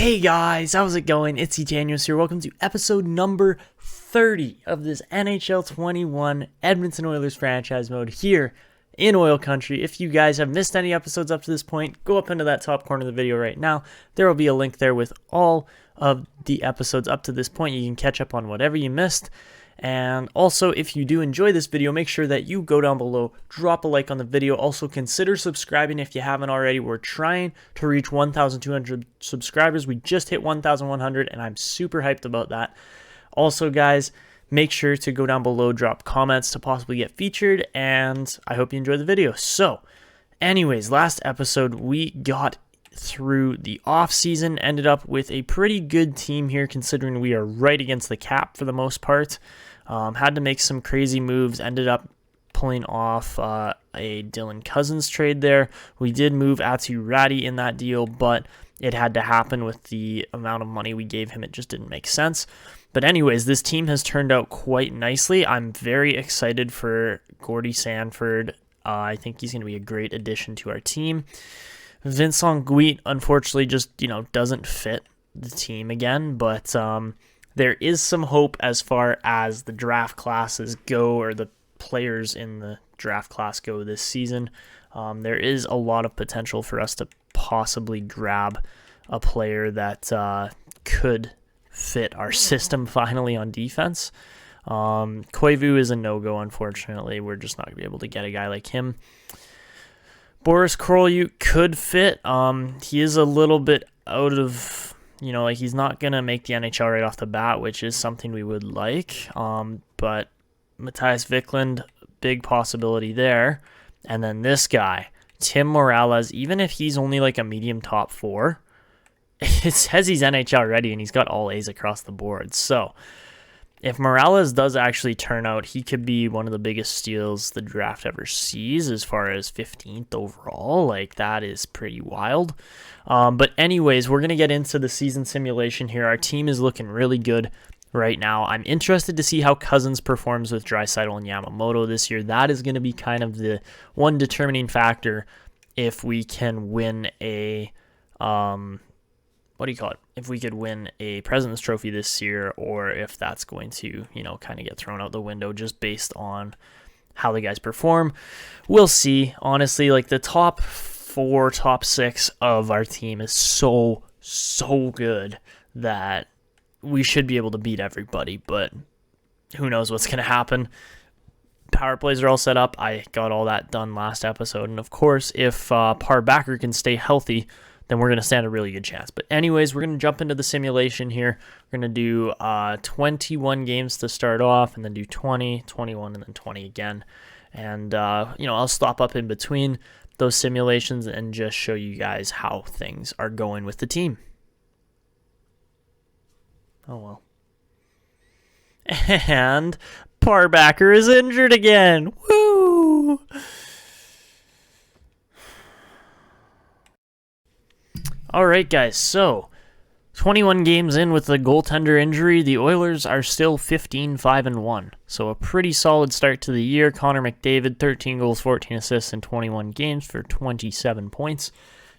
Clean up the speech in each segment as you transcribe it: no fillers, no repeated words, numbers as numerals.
Hey guys, how's it going? It's Etanyos here. Welcome to episode number 30 of this NHL 21 Edmonton Oilers Franchise Mode here in Oil Country. If you guys have missed any episodes up to this point, go up into that top corner of the video right now. There will be a link there with all of the episodes up to this point. You can catch up on whatever you missed. And also, if you do enjoy this video, make sure that you go down below, drop a like on the video. Also, consider subscribing if you haven't already. We're trying to reach 1,200 subscribers. We just hit 1,100, and I'm super hyped about that. Also, guys, make sure to go down below, drop comments to possibly get featured, and I hope you enjoy the video. So, anyways, last episode, we got through the off season, ended up with a pretty good team here considering we are right against the cap for the most part. Had to make some crazy moves, ended up pulling off a Dylan Cousins trade there. We did move Atu Ratty in that deal, but it had to happen with the amount of money we gave him. It just didn't make sense. But anyways, this team has turned out quite nicely. I'm very excited for Gordie Sanford. I think he's going to be a great addition to our team. Vincent Guit, unfortunately, just, doesn't fit the team again, but there is some hope as far as the draft classes go, or the players in the draft class go this season. There is a lot of potential for us to possibly grab a player that could fit our system finally on defense. Koivu is a no-go, unfortunately. We're just not going to be able to get a guy like him. Boris Korolyuk could fit. He is a little bit out of, he's not going to make the NHL right off the bat, which is something we would like. But Matthias Wiklund, big possibility there. And then this guy, Tim Morales, even if he's only like a medium top 4, it says he's NHL ready and he's got all A's across the board. So if Morales does actually turn out, he could be one of the biggest steals the draft ever sees as far as 15th overall. Like, that is pretty wild. But anyways, we're going to get into the season simulation here. Our team is looking really good right now. I'm interested to see how Cousins performs with Draisaitl and Yamamoto this year. That is going to be kind of the one determining factor if we can win a... if we could win a President's Trophy this year, or if that's going to, kind of get thrown out the window just based on how the guys perform. We'll see. Honestly, like, the top 4, top 6 of our team is so good that we should be able to beat everybody, but who knows what's going to happen. Power plays are all set up. I got all that done last episode, and of course, if Parbacker can stay healthy, then we're going to stand a really good chance. But anyways, we're going to jump into the simulation here. We're going to do 21 games to start off, and then do 20, 21, and then 20 again. And, I'll stop up in between those simulations and just show you guys how things are going with the team. Oh, well. And Parbacker is injured again. Woo! All right, guys, so 21 games in with the goaltender injury, the Oilers are still 15-5-1. So a pretty solid start to the year. Connor McDavid, 13 goals, 14 assists in 21 games for 27 points.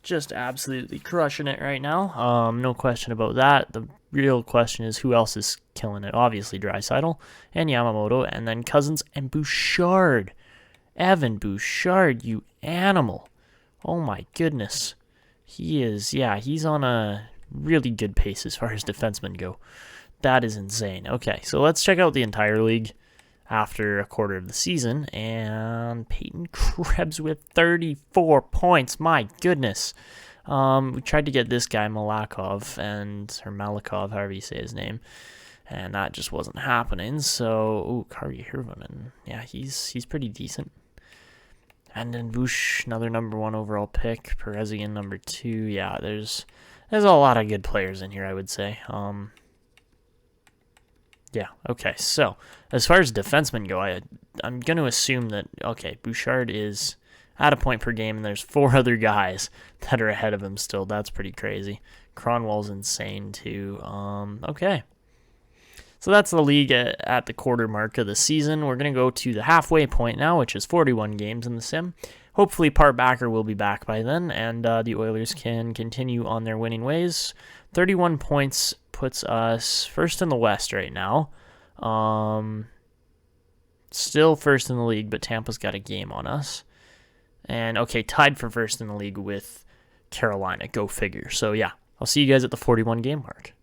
Just absolutely crushing it right now. No question about that. The real question is who else is killing it. Obviously Draisaitl and Yamamoto, and then Cousins and Bouchard. Evan Bouchard, you animal. Oh my goodness. He's on a really good pace as far as defensemen go. That is insane. Okay, so let's check out the entire league after a quarter of the season. And Peyton Krebs with 34 points. My goodness. We tried to get this guy, Malakov, or Malikov, however you say his name. And that just wasn't happening. So, Kari Hirvonen. Yeah, he's pretty decent. And then Bush, another number 1 overall pick. Perezian, number 2. Yeah, there's a lot of good players in here, I would say. Yeah, okay. So, as far as defensemen go, I'm going to assume that, Bouchard is at a point per game, and there's 4 other guys that are ahead of him still. That's pretty crazy. Cronwall's insane, too. Okay. So that's the league at the quarter mark of the season. We're going to go to the halfway point now, which is 41 games in the sim. hopefully Backer will be back by then, and the Oilers can continue on their winning ways. 31 points puts us first in the West right now. Still first in the league, but Tampa's got a game on us. And, okay, tied for first in the league with Carolina. Go figure. So, yeah, I'll see you guys at the 41 game mark.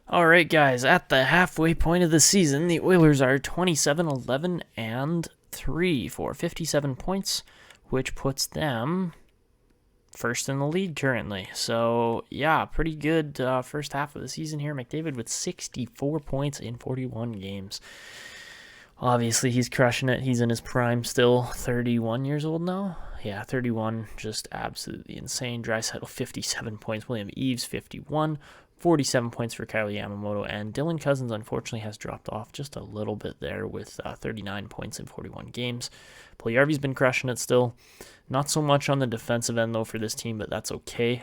All right, guys, at the halfway point of the season, the Oilers are 27-11-3 for 57 points, which puts them first in the league currently. So, yeah, pretty good first half of the season here. McDavid with 64 points in 41 games. Obviously, he's crushing it. He's in his prime still. 31 years old now. Yeah, 31. Just absolutely insane. Draisaitl, 57 points. William Eves, 51. 47 points for Kyle Yamamoto. And Dylan Cousins, unfortunately, has dropped off just a little bit there with 39 points in 41 games. Puljujarvi's been crushing it still. Not so much on the defensive end, though, for this team, but that's okay.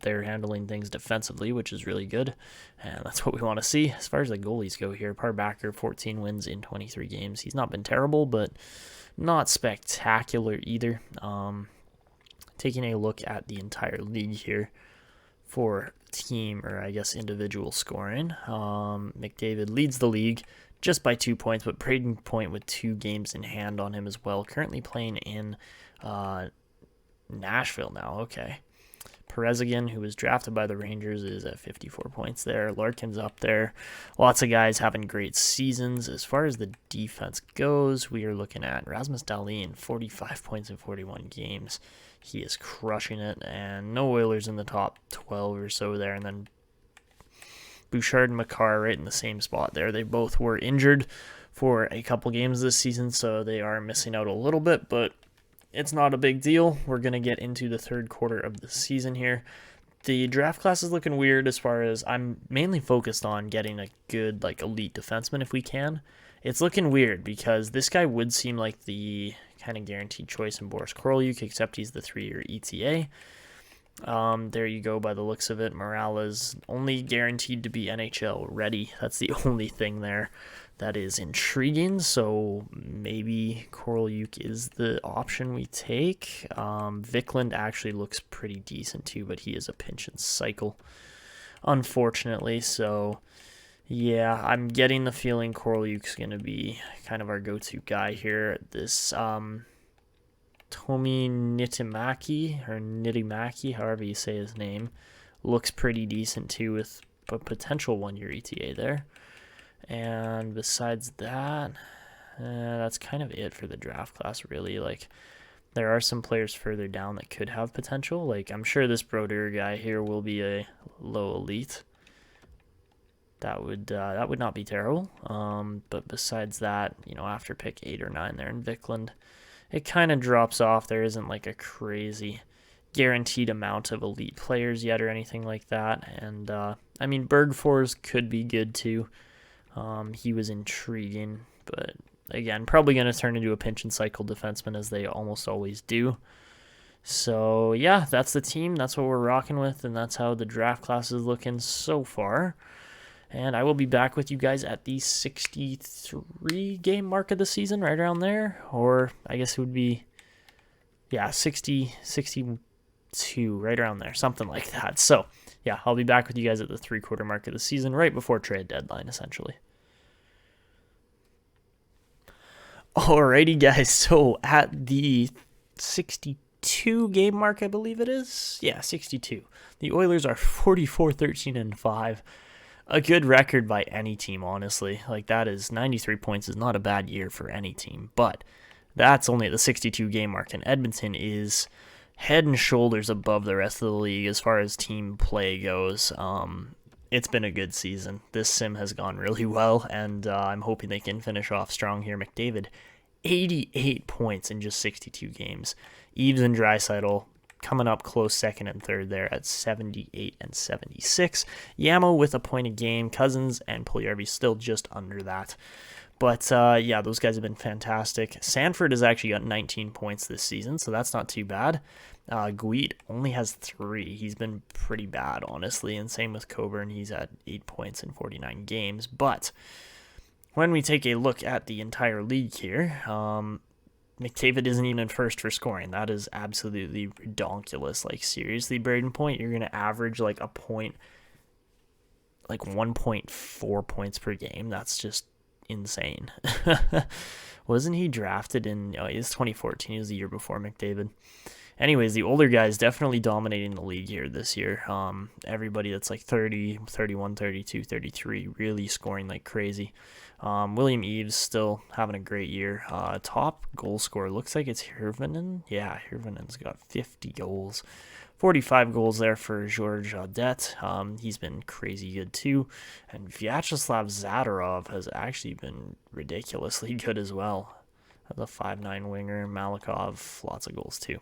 They're handling things defensively, which is really good, and that's what we want to see. As far as the goalies go here, Backer, 14 wins in 23 games. He's not been terrible, but not spectacular either. Taking a look at the entire league here for team, or I guess individual scoring, McDavid leads the league just by 2 points, but Braden Point with 2 games in hand on him as well. Currently playing in Nashville now. Okay. Perez again, who was drafted by the Rangers, is at 54 points there. Larkin's up there. Lots of guys having great seasons. As far as the defense goes, we are looking at Rasmus Dahlin, 45 points in 41 games. He is crushing it, and no Oilers in the top 12 or so there. And then Bouchard and Makar right in the same spot there. They both were injured for a couple games this season, so they are missing out a little bit, but it's not a big deal. We're going to get into the third quarter of the season here. The draft class is looking weird as far as I'm mainly focused on getting a good, elite defenseman if we can. It's looking weird because this guy would seem like the kind of guaranteed choice in Boris Korolyuk, except he's the 3-year ETA. There you go by the looks of it. Morales only guaranteed to be NHL ready. That's the only thing there that is intriguing. So maybe Korolyuk is the option we take. Vikland actually looks pretty decent too, but he is a pinch and cycle, unfortunately. So yeah, I'm getting the feeling Korolyuk's going to be kind of our go-to guy here. This Tomi Nitimaki, however you say his name, looks pretty decent too with a potential 1-year ETA there. And besides that, that's kind of it for the draft class, really. There are some players further down that could have potential. I'm sure this Brodeur guy here will be a low elite. That would not be terrible. But besides that, after pick 8 or 9 there in Vikland, it kind of drops off. There isn't a crazy guaranteed amount of elite players yet or anything like that. And Bergfors could be good too. He was intriguing, but again, probably going to turn into a pinch and cycle defenseman as they almost always do. So yeah, that's the team. That's what we're rocking with, and that's how the draft class is looking so far. And I will be back with you guys at the 63 game mark of the season, right around there. Or I guess it would be, 62, right around there, something like that. So yeah, I'll be back with you guys at the 3-quarter mark of the season, right before trade deadline, essentially. Alrighty, guys. So at the 62 game mark, I believe it is. Yeah, 62. The Oilers are 44-13-5. A good record by any team, honestly. That is 93 points is not a bad year for any team, but that's only at the 62 game mark, and Edmonton is head and shoulders above the rest of the league as far as team play goes. It's been a good season. This sim has gone really well, and I'm hoping they can finish off strong here. McDavid, 88 points in just 62 games. Eves and Draisaitl coming up close second and third there at 78 and 76. Yamo with a point a game. Cousins and Puljujarvi still just under that. But those guys have been fantastic. Sanford has actually got 19 points this season, so that's not too bad. Guit only has 3. He's been pretty bad, honestly, and same with Coburn. He's at 8 points in 49 games. But when we take a look at the entire league here, McDavid isn't even in first for scoring. That is absolutely redonkulous. Like, seriously, Braden Point, you're going to average like a point, like 1.4 points per game. That's just insane. Wasn't he drafted in, oh, he's 2014. He was the year before McDavid. Anyways, the older guys definitely dominating the league here this year. Everybody that's like 30, 31, 32, 33 really scoring like crazy. William Eves still having a great year. Top goal scorer looks like it's Hirvonen. Yeah, Hirvonen's got 50 goals. 45 goals there for Georges Audet. He's been crazy good too. And Vyacheslav Zadorov has actually been ridiculously good as well. As a 5'9" winger. Malikov, lots of goals too.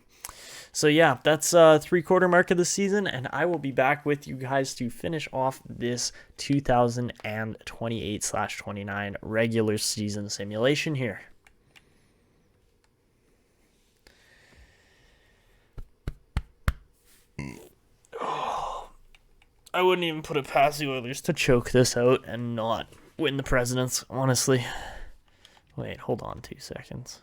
So yeah, that's three-quarter mark of the season, and I will be back with you guys to finish off this 2028/29 regular season simulation here. I wouldn't even put it past the Oilers to choke this out and not win the Presidents, honestly. Wait, hold on 2 seconds.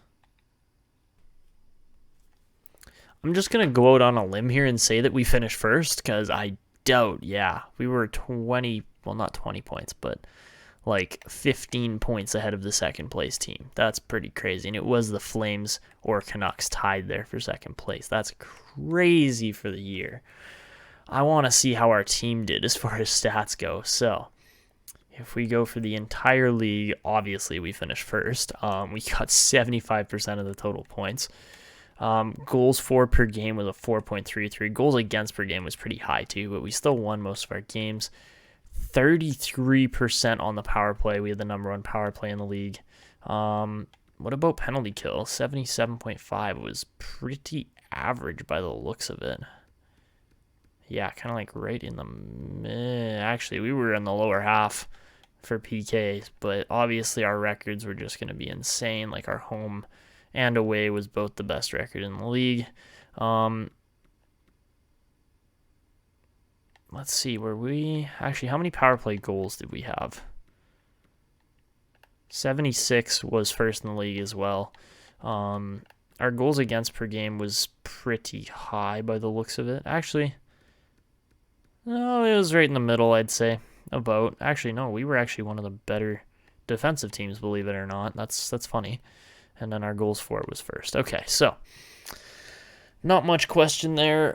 I'm just going to go out on a limb here and say that we finished first, because I doubt, we were 20, well, not 20 points, but like 15 points ahead of the second place team. That's pretty crazy. And it was the Flames or Canucks tied there for second place. That's crazy for the year. I want to see how our team did as far as stats go. So if we go for the entire league, obviously we finished first. We got 75% of the total points. Goals for per game was a 4.33. Goals against per game was pretty high too, but we still won most of our games. 33% on the power play. We had the number one power play in the league. What about penalty kill? 77.5 was pretty average by the looks of it. Yeah, kind of like right in the actually, we were in the lower half for PKs, but obviously our records were just going to be insane. Like, our home and away was both the best record in the league. Let's see, how many power play goals did we have? 76 was first in the league as well. Our goals against per game was pretty high by the looks of it. Actually, no, it was right in the middle, I'd say. Actually, no, we were actually one of the better defensive teams, believe it or not. That's funny. And then our goals for it was first. Okay, so not much question there.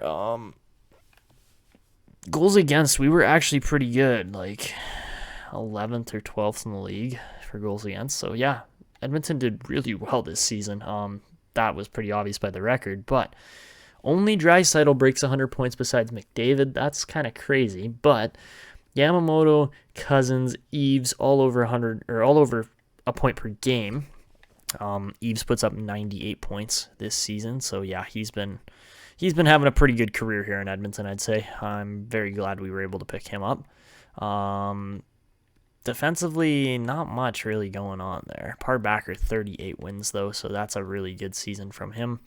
Goals against, we were actually pretty good, like 11th or 12th in the league for goals against. So yeah, Edmonton did really well this season. That was pretty obvious by the record, but only Draisaitl breaks 100 points besides McDavid. That's kind of crazy, but Yamamoto, Cousins, Eves all over 100 or all over a point per game. Eves puts up 98 points this season, so yeah, he's been having a pretty good career here in Edmonton, I'd say. I'm very glad we were able to pick him up. Defensively, not much really going on there. Parbacker, 38 wins though, so that's a really good season from him.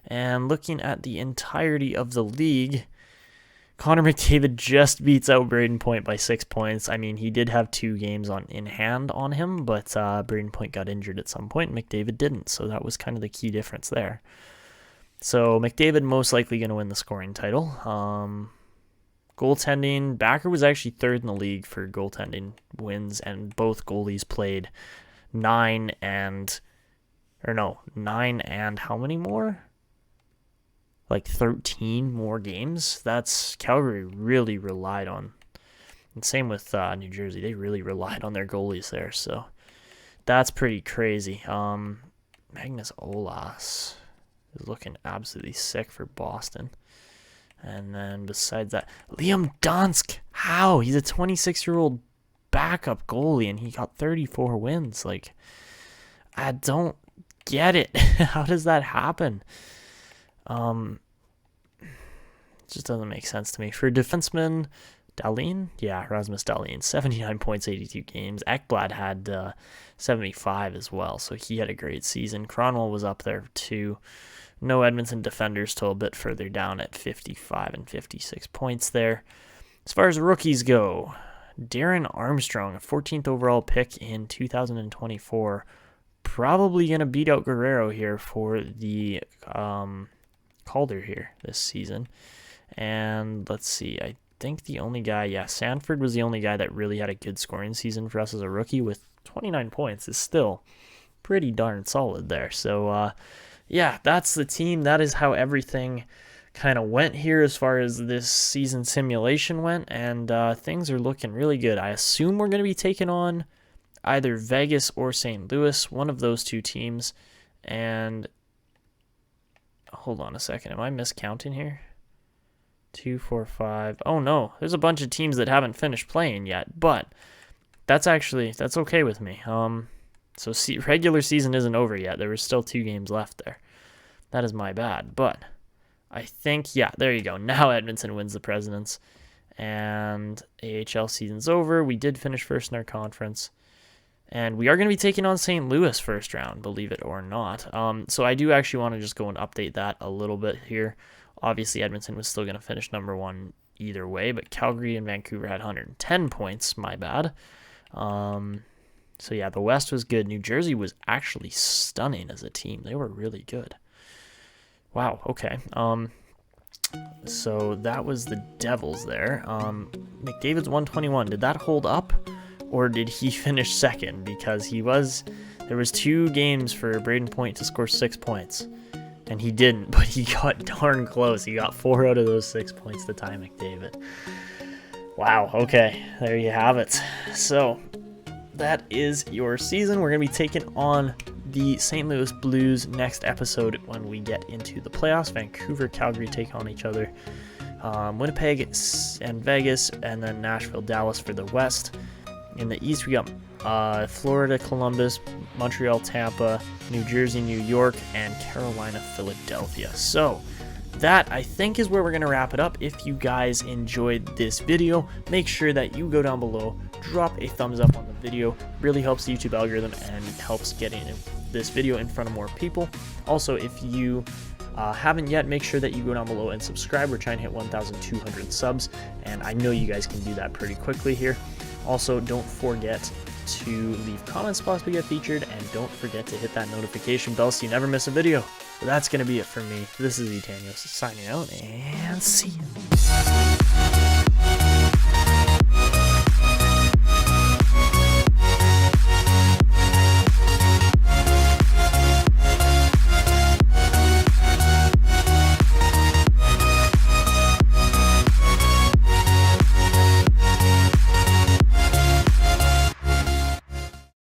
And looking at the entirety of the league, Connor McDavid just beats out Braden Point by 6 points. I mean, he did have 2 games in hand on him, but Braden Point got injured at some point, and McDavid didn't, so that was kind of the key difference there. So McDavid most likely going to win the scoring title. Goaltending, Backer was actually third in the league for goaltending wins, and both goalies played 9 and how many more? Like 13 more games. That's Calgary really relied on. And same with New Jersey. They really relied on their goalies there. So that's pretty crazy. Magnus Olas is looking absolutely sick for Boston. And then besides that, Liam Donsk. How? He's a 26-year-old backup goalie, and he got 34 wins. Like, I don't get it. How does that happen? It just doesn't make sense to me. For defenseman, Dahlin? Yeah, Rasmus Dahlin, 79 points, 82 games. Ekblad had 75 as well, so he had a great season. Cronwell was up there too. No Edmonton defenders till a bit further down at 55 and 56 points there. As far as rookies go, Darren Armstrong, a 14th overall pick in 2024, probably going to beat out Guerrero here for the Calder here this season. And let's see, I think the only guy, Sanford was the only guy that really had a good scoring season for us as a rookie with 29 points is still pretty darn solid there. So, that's the team. That is how everything kind of went here as far as this season simulation went, and things are looking really good. I assume we're going to be taking on either Vegas or St. Louis, one of those two teams. And hold on a second, am I miscounting here? 2, 4, 5. Oh no, there's a bunch of teams that haven't finished playing yet, but that's okay with me. So regular season isn't over yet. There were still 2 games left there. That is my bad, but I think, there you go. Now Edmonton wins the Presidents, and AHL season's over. We did finish first in our conference, and we are going to be taking on St. Louis first round, believe it or not. So I do actually want to just go and update that a little bit here. Obviously, Edmonton was still going to finish number 1 either way, but Calgary and Vancouver had 110 points. My bad. So the West was good. New Jersey was actually stunning as a team. They were really good. Wow, okay. So that was the Devils there. McDavid's 121. Did that hold up, or did he finish second? Because there was 2 games for Braden Point to score 6 points, and he didn't, but he got darn close. He got 4 out of those 6 points to tie McDavid. Wow, okay, there you have it. So that is your season. We're going to be taking on the St. Louis Blues next episode when we get into the playoffs. Vancouver, Calgary take on each other. Winnipeg and Vegas, and then Nashville, Dallas for the West. In the East, we got Florida, Columbus, Montreal, Tampa, New Jersey, New York, and Carolina, Philadelphia. So that, I think, is where we're going to wrap it up. If you guys enjoyed this video, make sure that you go down below, drop a thumbs up on the video. Really helps the YouTube algorithm and helps getting this video in front of more people. Also, if you haven't yet, make sure that you go down below and subscribe. We're trying to hit 1,200 subs, and I know you guys can do that pretty quickly here. Also, don't forget to leave comments to possibly get featured, and don't forget to hit that notification bell so you never miss a video. So that's going to be it for me. This is Etanyos signing out, and see you.